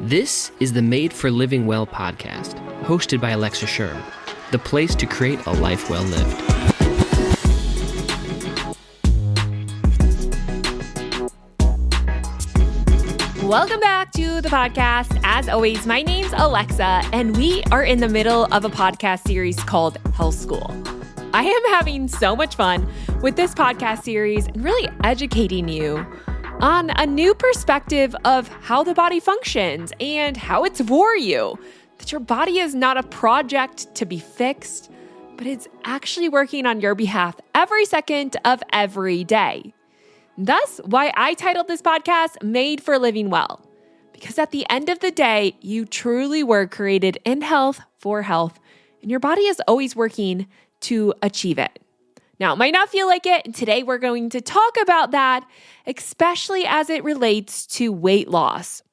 This is the Made for Living Well podcast, hosted by Alexa Sherm, the place to create a life well lived. Welcome back to the podcast. As always, my name's Alexa, and we are in the middle of a podcast series called Health School. I am having so much fun with this podcast series and really educating you on a new perspective of how the body functions and how it's for you. That your body is not a project to be fixed, but it's actually working on your behalf every second of every day. Thus, why I titled this podcast Made for Living Well. Because at the end of the day, you truly were created in health for health, and your body is always working to achieve it. Now, it might not feel like it, and today we're going to talk about that, especially as it relates to weight loss.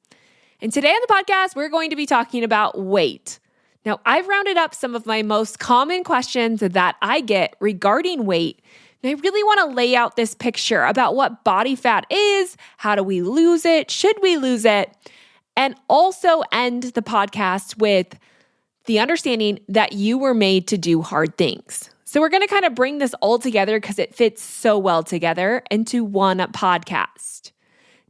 And today on the podcast, we're going to be talking about weight. Now, I've rounded up some of my most common questions that I get regarding weight, and I really want to lay out this picture about what body fat is, how do we lose it, should we lose it, and also end the podcast with the understanding that you were made to do hard things. So we're going to kind of bring this all together because it fits so well together into one podcast.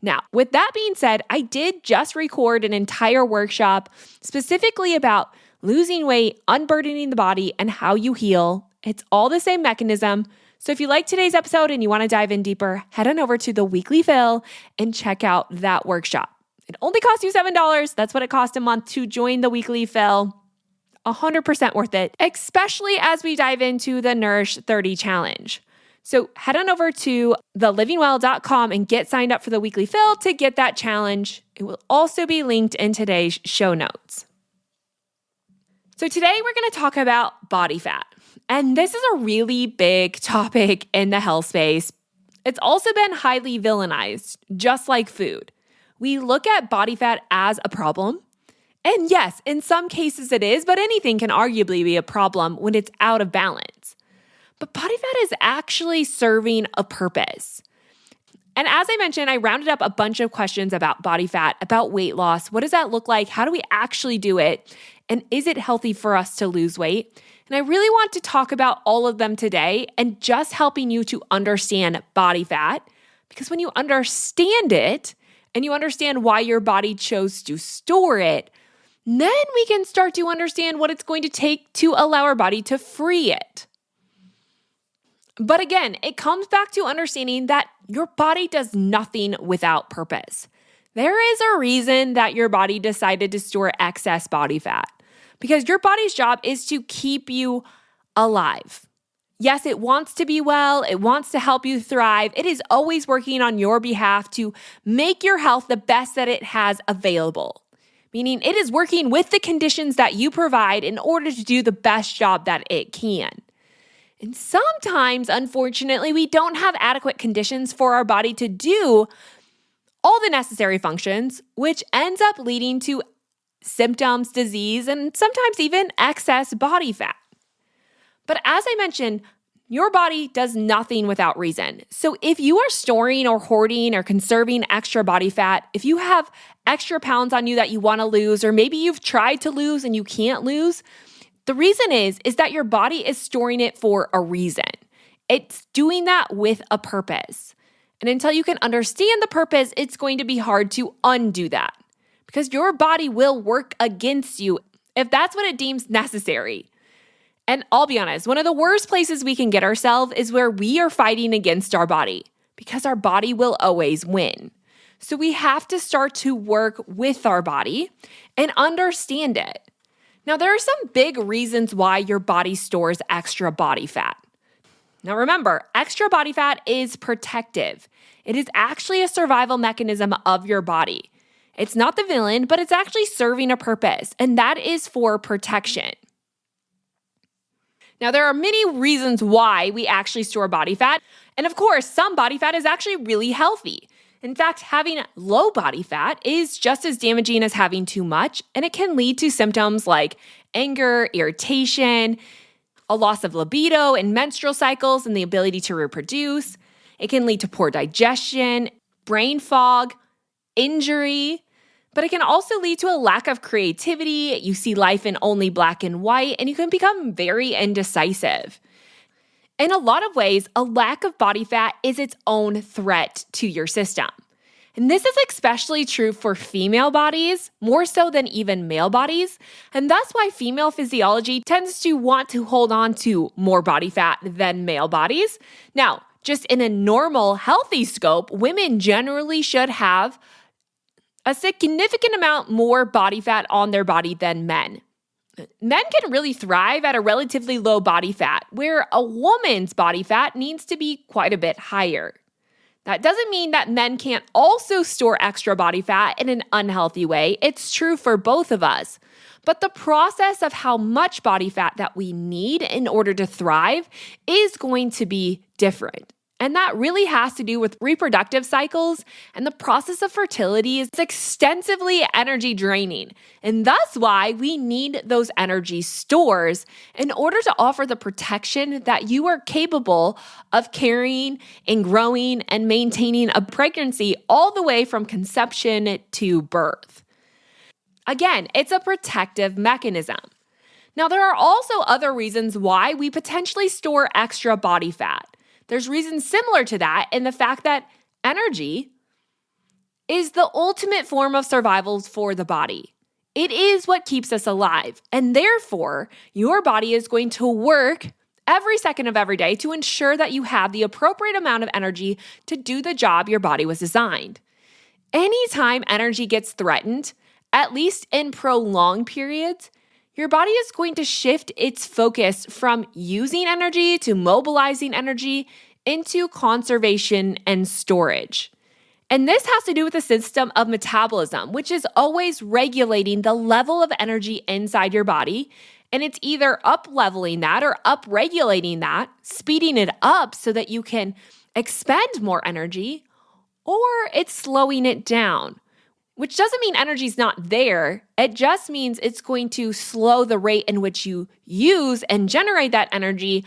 Now, with that being said, I did just record an entire workshop specifically about losing weight, unburdening the body, and how you heal. It's all the same mechanism. So if you like today's episode and you want to dive in deeper, head on over to the weekly fill and check out that workshop. It only costs you $7. That's what it costs a month to join the weekly fill. 100% worth it, especially as we dive into the Nourish 30 challenge. So head on over to thelivingwell.com and get signed up for the weekly fill to get that challenge. It will also be linked in today's show notes. So today we're going to talk about body fat. And this is a really big topic in the health space. It's also been highly villainized, just like food. We look at body fat as a problem. And yes, in some cases it is, but anything can arguably be a problem when it's out of balance. But body fat is actually serving a purpose. And as I mentioned, I rounded up a bunch of questions about body fat, about weight loss. What does that look like? How do we actually do it? And is it healthy for us to lose weight? And I really want to talk about all of them today and just helping you to understand body fat. Because when you understand it and you understand why your body chose to store it, then we can start to understand what it's going to take to allow our body to free it. But again, it comes back to understanding that your body does nothing without purpose. There is a reason that your body decided to store excess body fat, because your body's job is to keep you alive. Yes, it wants to be well. It wants to help you thrive. It is always working on your behalf to make your health the best that it has available. Meaning it is working with the conditions that you provide in order to do the best job that it can. And sometimes, unfortunately, we don't have adequate conditions for our body to do all the necessary functions, which ends up leading to symptoms, disease, and sometimes even excess body fat. But as I mentioned, your body does nothing without reason. So if you are storing or hoarding or conserving extra body fat, if you have extra pounds on you that you want to lose, or maybe you've tried to lose and you can't lose, the reason is that your body is storing it for a reason. It's doing that with a purpose. And until you can understand the purpose, it's going to be hard to undo that, because your body will work against you if that's what it deems necessary. And I'll be honest, one of the worst places we can get ourselves is where we are fighting against our body, because our body will always win. So we have to start to work with our body and understand it. Now, there are some big reasons why your body stores extra body fat. Now, remember, extra body fat is protective. It is actually a survival mechanism of your body. It's not the villain, but it's actually serving a purpose, and that is for protection. Now, there are many reasons why we actually store body fat. And of course, some body fat is actually really healthy. In fact, having low body fat is just as damaging as having too much, and it can lead to symptoms like anger, irritation, a loss of libido and menstrual cycles and the ability to reproduce. It can lead to poor digestion, brain fog, injury. But it can also lead to a lack of creativity. You see life in only black and white, and you can become very indecisive. In a lot of ways, a lack of body fat is its own threat to your system. And this is especially true for female bodies, more so than even male bodies. And that's why female physiology tends to want to hold on to more body fat than male bodies. Now, just in a normal, healthy scope, women generally should have a significant amount more body fat on their body than men. Men can really thrive at a relatively low body fat, where a woman's body fat needs to be quite a bit higher. That doesn't mean that men can't also store extra body fat in an unhealthy way. It's true for both of us. But the process of how much body fat that we need in order to thrive is going to be different. And that really has to do with reproductive cycles, and the process of fertility is extensively energy draining. And that's why we need those energy stores in order to offer the protection that you are capable of carrying and growing and maintaining a pregnancy all the way from conception to birth. Again, it's a protective mechanism. Now, there are also other reasons why we potentially store extra body fat. There's reasons similar to that in the fact that energy is the ultimate form of survival for the body. It is what keeps us alive, and therefore, your body is going to work every second of every day to ensure that you have the appropriate amount of energy to do the job your body was designed. Anytime energy gets threatened, at least in prolonged periods, your body is going to shift its focus from using energy to mobilizing energy into conservation and storage. And this has to do with the system of metabolism, which is always regulating the level of energy inside your body. And it's either up-leveling that or up-regulating that, speeding it up so that you can expend more energy, or it's slowing it down. Which doesn't mean energy's not there. It just means it's going to slow the rate in which you use and generate that energy,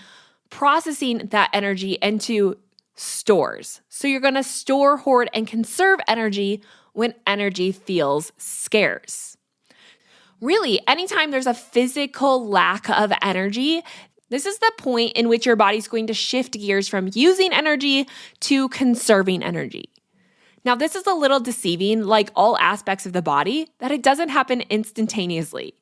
processing that energy into stores. So you're going to store, hoard, and conserve energy when energy feels scarce. Really, anytime there's a physical lack of energy, this is the point in which your body's going to shift gears from using energy to conserving energy. Now, this is a little deceiving, like all aspects of the body, that it doesn't happen instantaneously.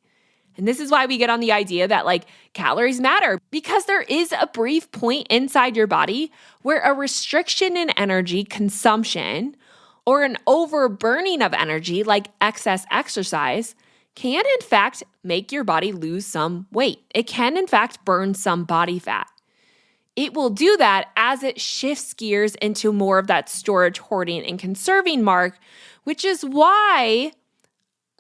And this is why we get on the idea that calories matter, because there is a brief point inside your body where a restriction in energy consumption or an overburning of energy, like excess exercise, can in fact make your body lose some weight. It can in fact burn some body fat. It will do that as it shifts gears into more of that storage, hoarding, and conserving mark, which is why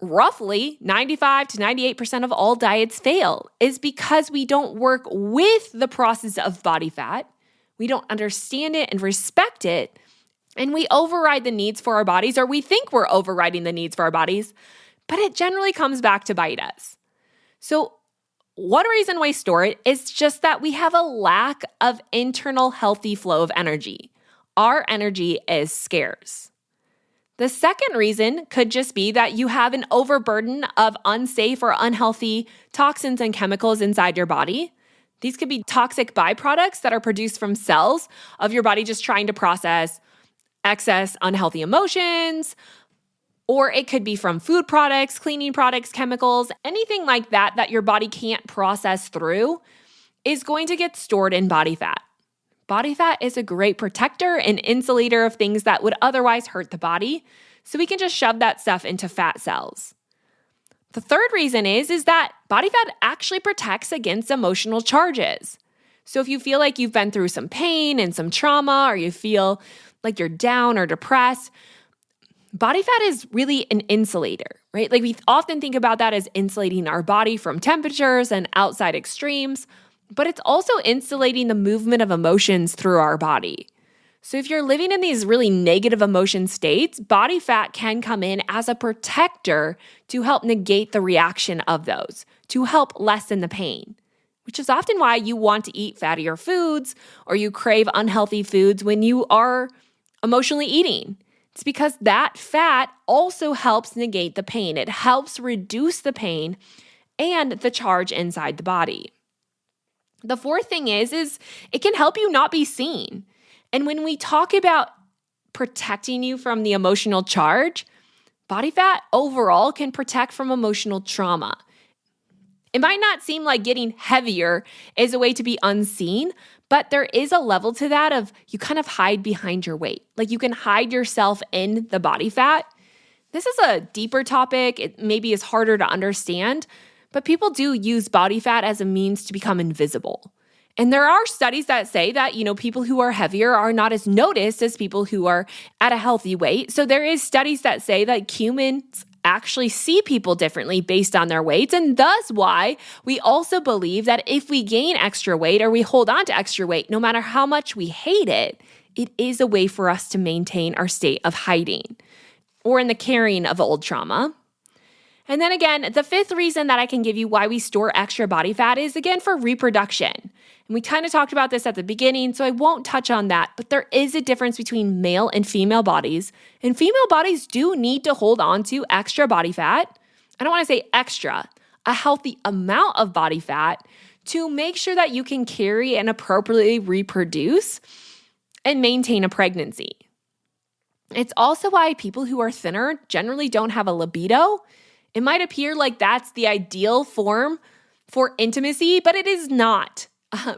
roughly 95 to 98% of all diets fail, is because we don't work with the process of body fat, we don't understand it and respect it, and we override the needs for our bodies, or we think we're overriding the needs for our bodies, but it generally comes back to bite us. So one reason we store it is just that we have a lack of internal healthy flow of energy. Our energy is scarce. The second reason could just be that you have an overburden of unsafe or unhealthy toxins and chemicals inside your body. These could be toxic byproducts that are produced from cells of your body just trying to process excess unhealthy emotions, or it could be from food products, cleaning products, chemicals, anything like that that your body can't process through is going to get stored in body fat. Body fat is a great protector and insulator of things that would otherwise hurt the body, so we can just shove that stuff into fat cells. The third reason is that body fat actually protects against emotional charges. So if you feel like you've been through some pain and some trauma, or you feel like you're down or depressed, body fat is really an insulator, right? We often think about that as insulating our body from temperatures and outside extremes, but it's also insulating the movement of emotions through our body. So if you're living in these really negative emotion states, body fat can come in as a protector to help negate the reaction of those, to help lessen the pain, which is often why you want to eat fattier foods or you crave unhealthy foods when you are emotionally eating. It's because that fat also helps negate the pain. It helps reduce the pain and the charge inside the body. The fourth thing is it can help you not be seen. And when we talk about protecting you from the emotional charge, body fat overall can protect from emotional trauma. It might not seem like getting heavier is a way to be unseen, but there is a level to that of you kind of hide behind your weight. Like you can hide yourself in the body fat. This is a deeper topic. It maybe is harder to understand, but people do use body fat as a means to become invisible. And there are studies that say that, people who are heavier are not as noticed as people who are at a healthy weight. So there is studies that say that humans actually see people differently based on their weights. And thus why we also believe that if we gain extra weight or we hold on to extra weight, no matter how much we hate it, it is a way for us to maintain our state of hiding or in the carrying of old trauma. And then again, the fifth reason that I can give you why we store extra body fat is, again, for reproduction. And we kind of talked about this at the beginning, so I won't touch on that, but there is a difference between male and female bodies. And female bodies do need to hold on to extra body fat. I don't want to say extra, a healthy amount of body fat to make sure that you can carry and appropriately reproduce and maintain a pregnancy. It's also why people who are thinner generally don't have a libido. It might appear like that's the ideal form for intimacy, but it is not.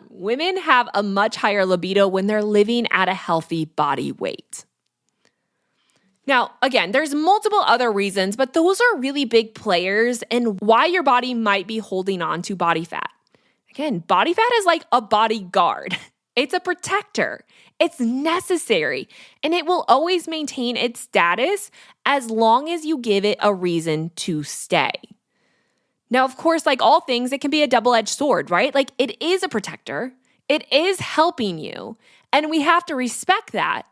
Women have a much higher libido when they're living at a healthy body weight. Now, again, there's multiple other reasons, but those are really big players in why your body might be holding on to body fat. Again, body fat is like a bodyguard. It's a protector. It's necessary, and it will always maintain its status as long as you give it a reason to stay. Now, of course, like all things, it can be a double-edged sword, right? Like it is a protector. It is helping you, and we have to respect that.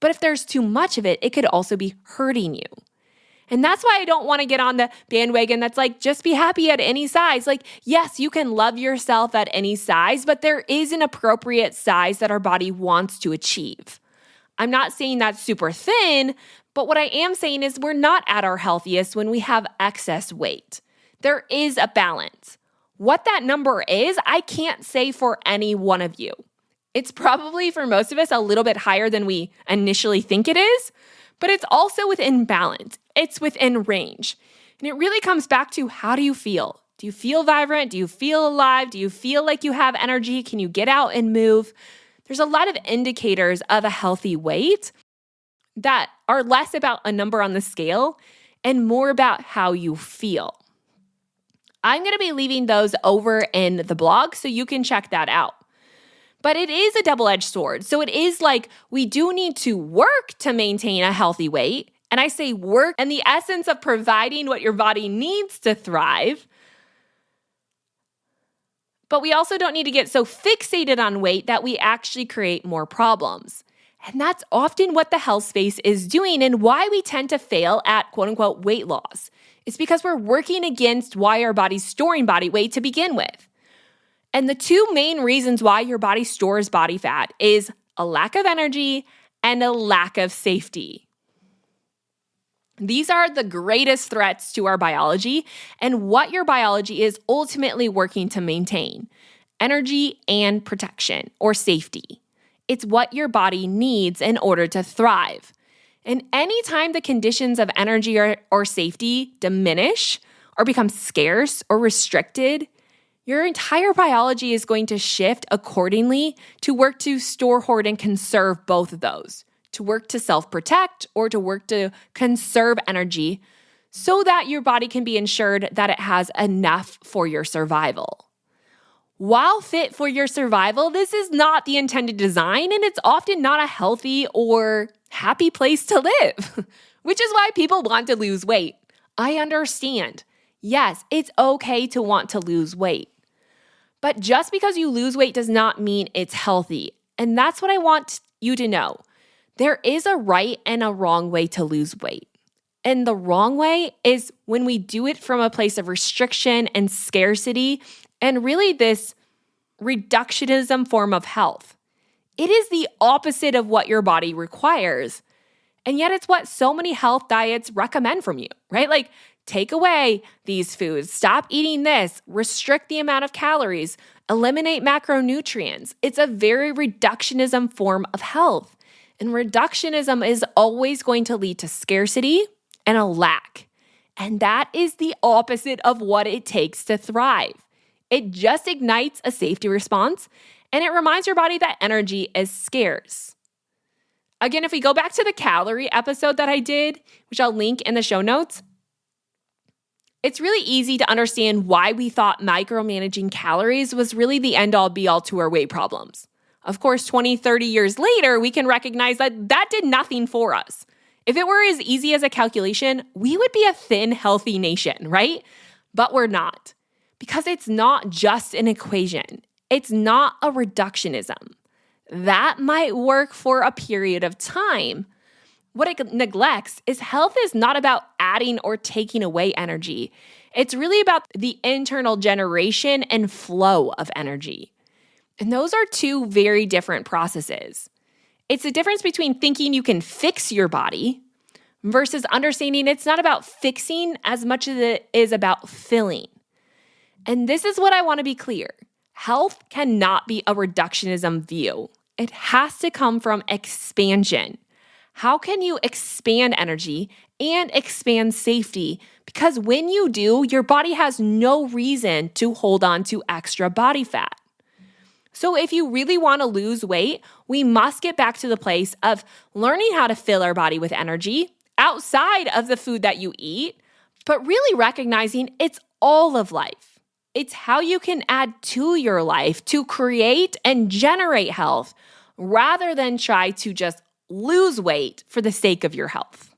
But if there's too much of it, it could also be hurting you. And that's why I don't want to get on the bandwagon that's like, just be happy at any size. Like, yes, you can love yourself at any size, but there is an appropriate size that our body wants to achieve. I'm not saying that's super thin, but what I am saying is we're not at our healthiest when we have excess weight. There is a balance. What that number is, I can't say for any one of you. It's probably for most of us a little bit higher than we initially think it is, but it's also within balance. It's within range. And it really comes back to, how do you feel? Do you feel vibrant? Do you feel alive? Do you feel like you have energy? Can you get out and move? There's a lot of indicators of a healthy weight that are less about a number on the scale and more about how you feel. I'm going to be leaving those over in the blog so you can check that out. But it is a double-edged sword. So it is like we do need to work to maintain a healthy weight. And I say work in the essence of providing what your body needs to thrive. But we also don't need to get so fixated on weight that we actually create more problems. And that's often what the health space is doing and why we tend to fail at quote-unquote weight loss. It's because we're working against why our body's storing body weight to begin with. And the two main reasons why your body stores body fat is a lack of energy and a lack of safety. These are the greatest threats to our biology and what your biology is ultimately working to maintain: energy and protection or safety. It's what your body needs in order to thrive. And anytime the conditions of energy or safety diminish or become scarce or restricted, your entire biology is going to shift accordingly to work to store, hoard, and conserve both of those, to work to self-protect or to work to conserve energy so that your body can be ensured that it has enough for your survival. While fit for your survival, this is not the intended design, and it's often not a healthy or happy place to live, which is why people want to lose weight. I understand. Yes, it's okay to want to lose weight. But just because you lose weight does not mean it's healthy. And that's what I want you to know. There is a right and a wrong way to lose weight. And the wrong way is when we do it from a place of restriction and scarcity and really this reductionism form of health. It is the opposite of what your body requires. And yet it's what so many health diets recommend from you, right? Like take away these foods, stop eating this, restrict the amount of calories, eliminate macronutrients. It's a very reductionism form of health. And reductionism is always going to lead to scarcity and a lack. And that is the opposite of what it takes to thrive. It just ignites a safety response, and it reminds your body that energy is scarce. Again, if we go back to the calorie episode that I did, which I'll link in the show notes, it's really easy to understand why we thought micromanaging calories was really the end-all be-all to our weight problems. Of course, 20, 30 years later, we can recognize that that did nothing for us. If it were as easy as a calculation, we would be a thin, healthy nation, right? But we're not, because it's not just an equation. It's not a reductionism. That might work for a period of time. What it neglects is health is not about adding or taking away energy. It's really about the internal generation and flow of energy. And those are two very different processes. It's the difference between thinking you can fix your body versus understanding it's not about fixing as much as it is about filling. And this is what I want to be clear. Health cannot be a reductionism view. It has to come from expansion. How can you expand energy and expand safety? Because when you do, your body has no reason to hold on to extra body fat. So if you really want to lose weight, we must get back to the place of learning how to fill our body with energy outside of the food that you eat, but really recognizing it's all of life. It's how you can add to your life to create and generate health rather than try to just lose weight for the sake of your health.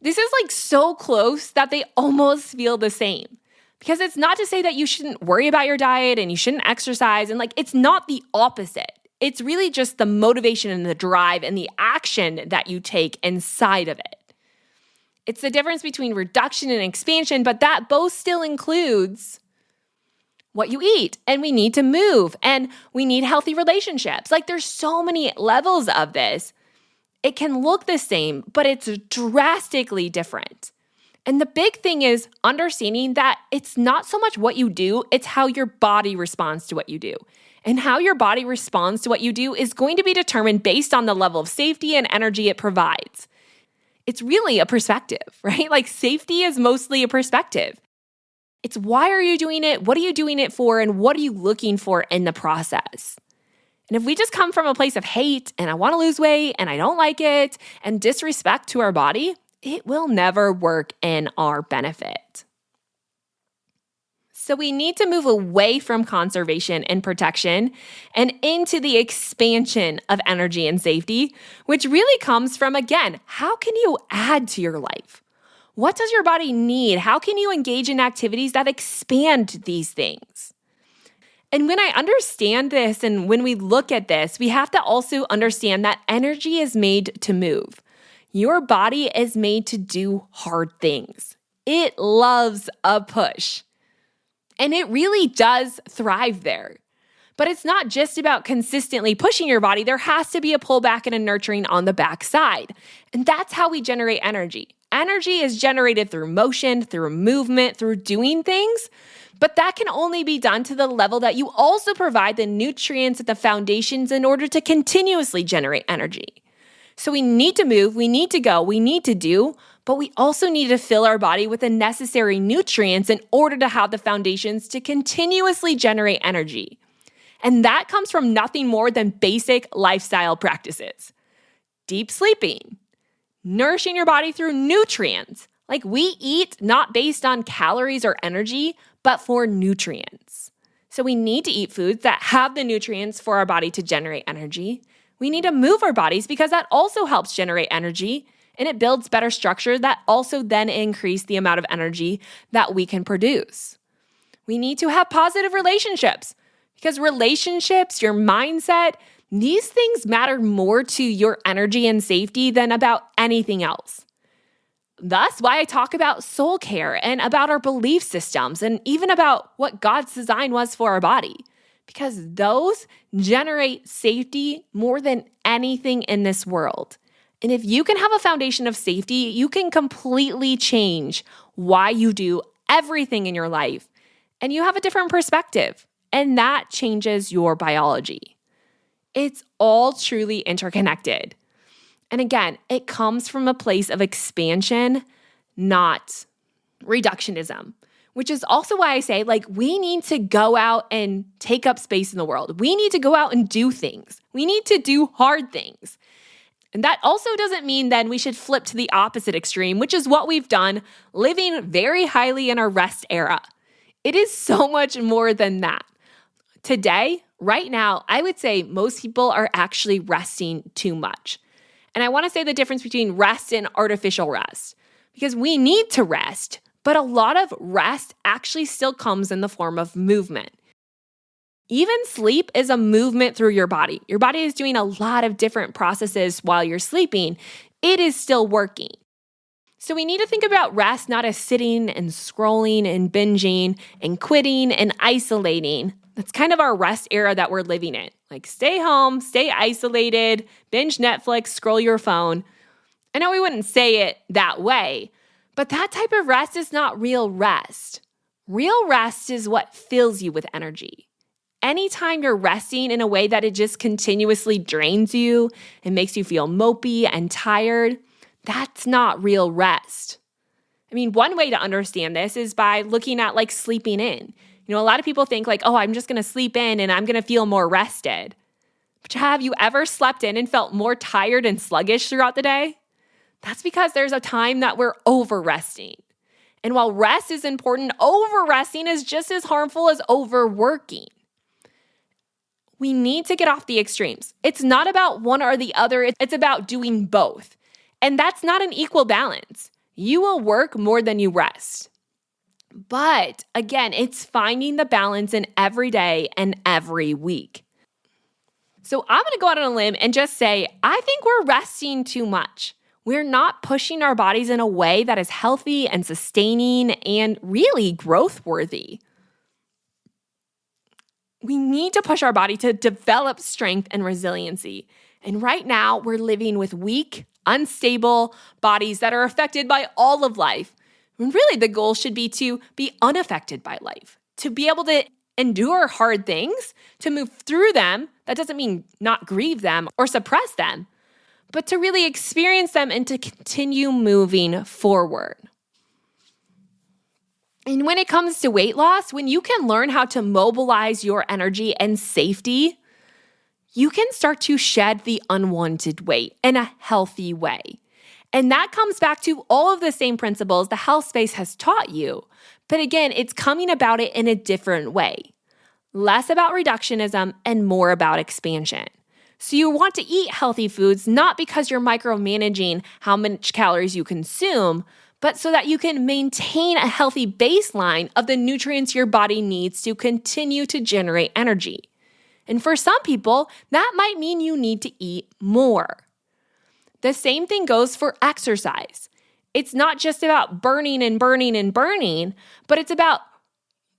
This is like so close that they almost feel the same. Because it's not to say that you shouldn't worry about your diet and you shouldn't exercise, and it's not the opposite. It's really just the motivation and the drive and the action that you take inside of it. It's the difference between reduction and expansion, but that both still includes what you eat, and we need to move, and we need healthy relationships. There's so many levels of this. It can look the same, but it's drastically different. And the big thing is understanding that it's not so much what you do, it's how your body responds to what you do. And how your body responds to what you do is going to be determined based on the level of safety and energy it provides. It's really a perspective, right? Safety is mostly a perspective. It's why are you doing it? What are you doing it for? And what are you looking for in the process? And if we just come from a place of hate and I want to lose weight and I don't like it and disrespect to our body, it will never work in our benefit. So we need to move away from conservation and protection and into the expansion of energy and safety, which really comes from, again, how can you add to your life? What does your body need? How can you engage in activities that expand these things? And when I understand this and when we look at this, we have to also understand that energy is made to move. Your body is made to do hard things. It loves a push. And it really does thrive there. But it's not just about consistently pushing your body. There has to be a pullback and a nurturing on the backside. And that's how we generate energy. Energy is generated through motion, through movement, through doing things. But that can only be done to the level that you also provide the nutrients and the foundations in order to continuously generate energy. So we need to move, we need to go, we need to do, but we also need to fill our body with the necessary nutrients in order to have the foundations to continuously generate energy. And that comes from nothing more than basic lifestyle practices. Deep sleeping, nourishing your body through nutrients. We eat not based on calories or energy, but for nutrients. So we need to eat foods that have the nutrients for our body to generate energy. We need to move our bodies because that also helps generate energy and it builds better structure that also then increase the amount of energy that we can produce. We need to have positive relationships because relationships, your mindset, these things matter more to your energy and safety than about anything else. Thus, why I talk about soul care and about our belief systems and even about what God's design was for our body. Because those generate safety more than anything in this world. And if you can have a foundation of safety, you can completely change why you do everything in your life. And you have a different perspective. And that changes your biology. It's all truly interconnected. And again, it comes from a place of expansion, not reductionism, which is also why I say, we need to go out and take up space in the world. We need to go out and do things. We need to do hard things. And that also doesn't mean then we should flip to the opposite extreme, which is what we've done, living very highly in our rest era. It is so much more than that. Today, right now, I would say most people are actually resting too much. And I want to say the difference between rest and artificial rest, because we need to rest, but a lot of rest actually still comes in the form of movement. Even sleep is a movement through your body. Your body is doing a lot of different processes while you're sleeping. It is still working. So we need to think about rest not as sitting and scrolling and binging and quitting and isolating. That's kind of our rest era that we're living in. Stay home, stay isolated, binge Netflix, scroll your phone. I know we wouldn't say it that way, but that type of rest is not real rest. Real rest is what fills you with energy. Anytime you're resting in a way that it just continuously drains you and makes you feel mopey and tired, that's not real rest. One way to understand this is by looking at sleeping in. A lot of people think I'm just going to sleep in and I'm going to feel more rested. But have you ever slept in and felt more tired and sluggish throughout the day? That's because there's a time that we're over-resting. And while rest is important, over-resting is just as harmful as overworking. We need to get off the extremes. It's not about one or the other. It's about doing both. And that's not an equal balance. You will work more than you rest. But again, it's finding the balance in every day and every week. So I'm going to go out on a limb and just say, I think we're resting too much. We're not pushing our bodies in a way that is healthy and sustaining and really growth-worthy. We need to push our body to develop strength and resiliency. And right now, we're living with weak, unstable bodies that are affected by all of life. And really, the goal should be to be unaffected by life, to be able to endure hard things, to move through them. That doesn't mean not grieve them or suppress them, but to really experience them and to continue moving forward. And when it comes to weight loss, when you can learn how to mobilize your energy and safety, you can start to shed the unwanted weight in a healthy way. And that comes back to all of the same principles the health space has taught you. But again, it's coming about it in a different way. Less about reductionism and more about expansion. So you want to eat healthy foods, not because you're micromanaging how much calories you consume, but so that you can maintain a healthy baseline of the nutrients your body needs to continue to generate energy. And for some people, that might mean you need to eat more. The same thing goes for exercise. It's not just about burning and burning and burning, but it's about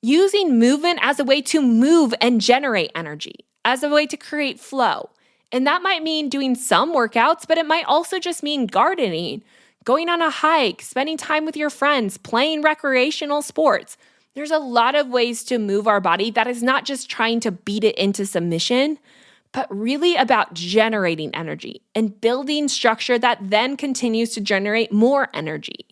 using movement as a way to move and generate energy, as a way to create flow. And that might mean doing some workouts, but it might also just mean gardening, going on a hike, spending time with your friends, playing recreational sports. There's a lot of ways to move our body that is not just trying to beat it into submission, but really about generating energy and building structure that then continues to generate more energy.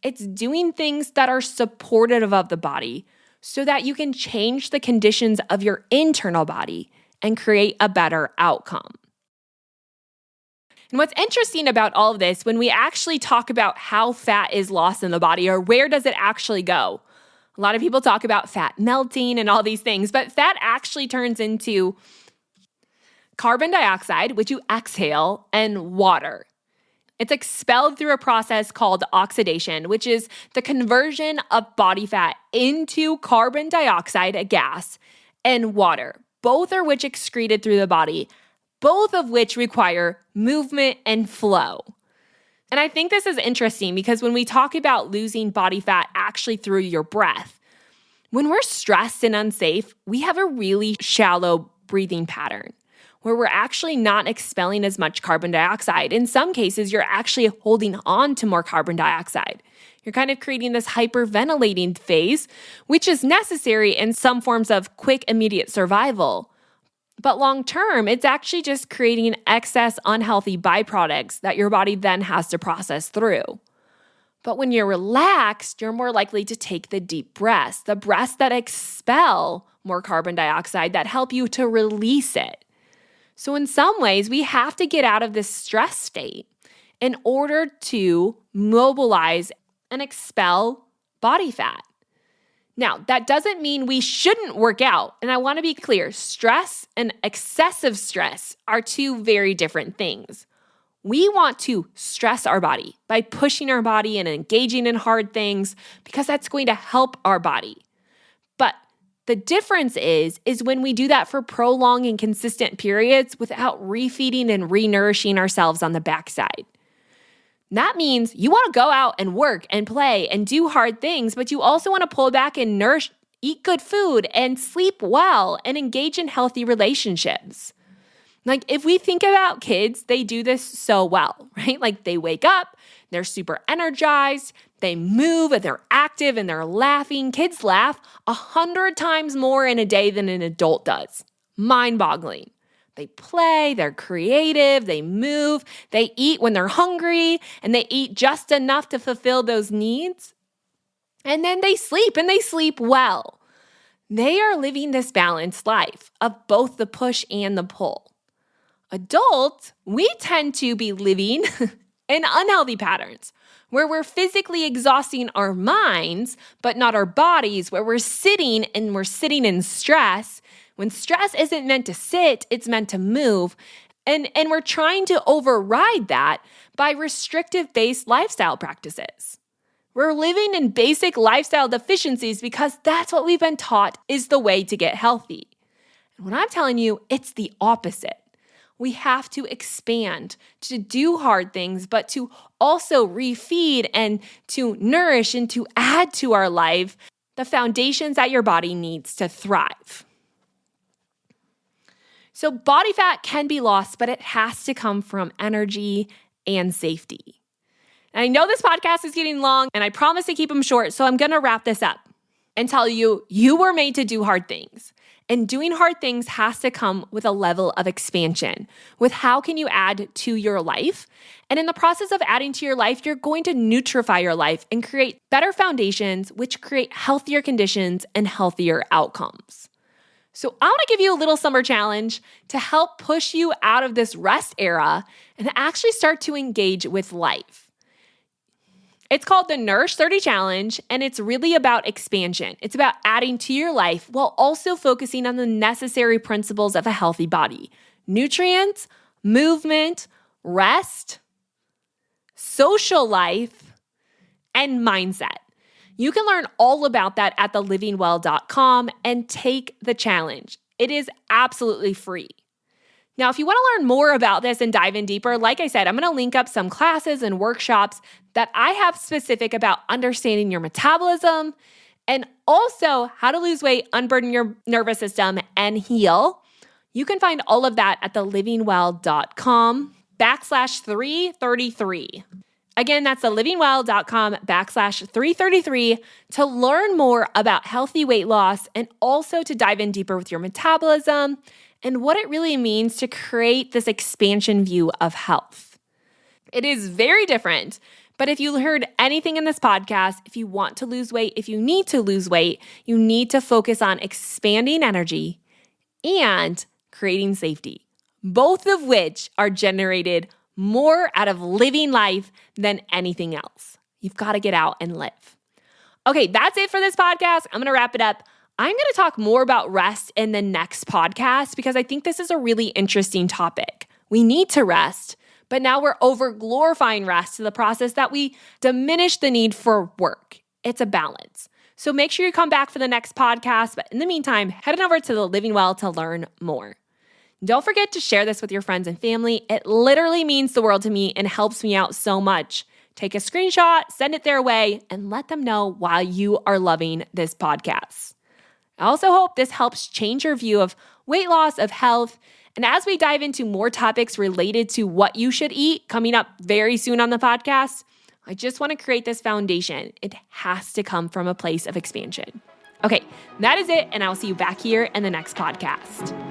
It's doing things that are supportive of the body so that you can change the conditions of your internal body and create a better outcome. And what's interesting about all of this, when we actually talk about how fat is lost in the body or where does it actually go, a lot of people talk about fat melting and all these things, but fat actually turns into carbon dioxide, which you exhale, and water. It's expelled through a process called oxidation, which is the conversion of body fat into carbon dioxide, a gas, and water, both are which excreted through the body, both of which require movement and flow. And I think this is interesting because when we talk about losing body fat actually through your breath, when we're stressed and unsafe, we have a really shallow breathing pattern. where we're actually not expelling as much carbon dioxide. In some cases, you're actually holding on to more carbon dioxide. You're kind of creating this hyperventilating phase, which is necessary in some forms of quick, immediate survival. But long term, it's actually just creating excess unhealthy byproducts that your body then has to process through. But when you're relaxed, you're more likely to take the deep breaths, the breaths that expel more carbon dioxide that help you to release it. So in some ways, we have to get out of this stress state in order to mobilize and expel body fat. Now, that doesn't mean we shouldn't work out. And I want to be clear, stress and excessive stress are two very different things. We want to stress our body by pushing our body and engaging in hard things because that's going to help our body. But the difference is when we do that for prolonged and consistent periods without refeeding and renourishing ourselves on the backside. That means you want to go out and work and play and do hard things, but you also want to pull back and nourish, eat good food and sleep well and engage in healthy relationships. Like if we think about kids, they do this so well, right? Like they wake up, they're super energized, they move and they're active and they're laughing. Kids laugh 100 times more in a day than an adult does. Mind-boggling. They play, they're creative, they move, they eat when they're hungry, and they eat just enough to fulfill those needs. And then they sleep, and they sleep well. They are living this balanced life of both the push and the pull. Adults, we tend to be living in unhealthy patterns where we're physically exhausting our minds, but not our bodies, where we're sitting in stress. When stress isn't meant to sit, it's meant to move. And we're trying to override that by restrictive-based lifestyle practices. We're living in basic lifestyle deficiencies because that's what we've been taught is the way to get healthy. And what I'm telling you, it's the opposite. We have to expand, to do hard things, but to also refeed and to nourish and to add to our life the foundations that your body needs to thrive. So body fat can be lost, but it has to come from energy and safety. And I know this podcast is getting long, and I promise to keep them short, so I'm going to wrap this up and tell you, you were made to do hard things. And doing hard things has to come with a level of expansion, with how can you add to your life. And in the process of adding to your life, you're going to nutrify your life and create better foundations, which create healthier conditions and healthier outcomes. So I want to give you a little summer challenge to help push you out of this rest era and actually start to engage with life. It's called the Nourish 30 Challenge, and it's really about expansion. It's about adding to your life while also focusing on the necessary principles of a healthy body: nutrients, movement, rest, social life, and mindset. You can learn all about that at thelivingwell.com and take the challenge. It is absolutely free. Now, if you want to learn more about this and dive in deeper, like I said, I'm going to link up some classes and workshops that I have specific about understanding your metabolism and also how to lose weight, unburden your nervous system, and heal. You can find all of that at thelivingwell.com/333. Again, that's thelivingwell.com/333 to learn more about healthy weight loss and also to dive in deeper with your metabolism and what it really means to create this expansion view of health. It is very different, but if you heard anything in this podcast, if you want to lose weight, if you need to lose weight, you need to focus on expanding energy and creating safety, both of which are generated more out of living life than anything else. You've got to get out and live. Okay, that's it for this podcast. I'm going to wrap it up. I'm going to talk more about rest in the next podcast because I think this is a really interesting topic. We need to rest, but now we're over glorifying rest to the process that we diminish the need for work. It's a balance. So make sure you come back for the next podcast. But in the meantime, head on over to The Living Well to learn more. Don't forget to share this with your friends and family. It literally means the world to me and helps me out so much. Take a screenshot, send it their way, and let them know why you are loving this podcast. I also hope this helps change your view of weight loss, of health, And as we dive into more topics related to what you should eat coming up very soon on the podcast, I just want to create this foundation. It has to come from a place of expansion. Okay, that is it, and I'll see you back here in the next podcast.